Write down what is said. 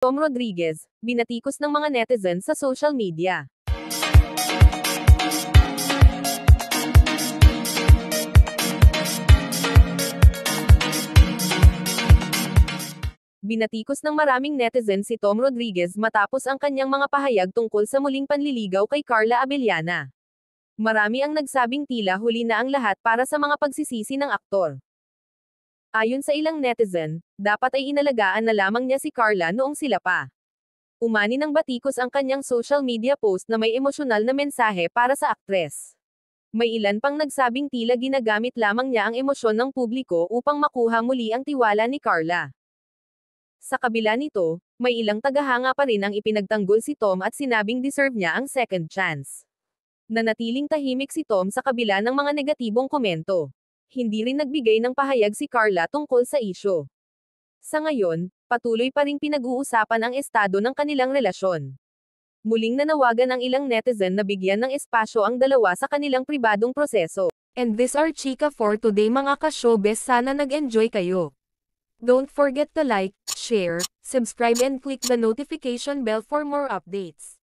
Tom Rodriguez, binatikos ng mga netizens sa social media. Binatikos ng maraming netizens si Tom Rodriguez matapos ang kanyang mga pahayag tungkol sa muling panliligaw kay Carla Abellana. Marami ang nagsabing tila huli na ang lahat para sa mga pagsisisi ng aktor. Ayon sa ilang netizen, dapat ay inalagaan na lamang niya si Carla noong sila pa. Umani ng batikos ang kanyang social media post na may emosyonal na mensahe para sa aktres. May ilan pang nagsabing tila ginagamit lamang niya ang emosyon ng publiko upang makuha muli ang tiwala ni Carla. Sa kabila nito, may ilang tagahanga pa rin ang ipinagtanggol si Tom at sinabing deserve niya ang second chance. Nanatiling tahimik si Tom sa kabila ng mga negatibong komento. Hindi rin nagbigay ng pahayag si Carla tungkol sa isyu. Sa ngayon, patuloy pa ring pinag-uusapan ang estado ng kanilang relasyon. Muling nanawagan ang ilang netizen na bigyan ng espasyo ang dalawa sa kanilang pribadong proseso. And this are chika for today mga ka-showbiz, sana nag-enjoy kayo. Don't forget to like, share, subscribe and click the notification bell for more updates.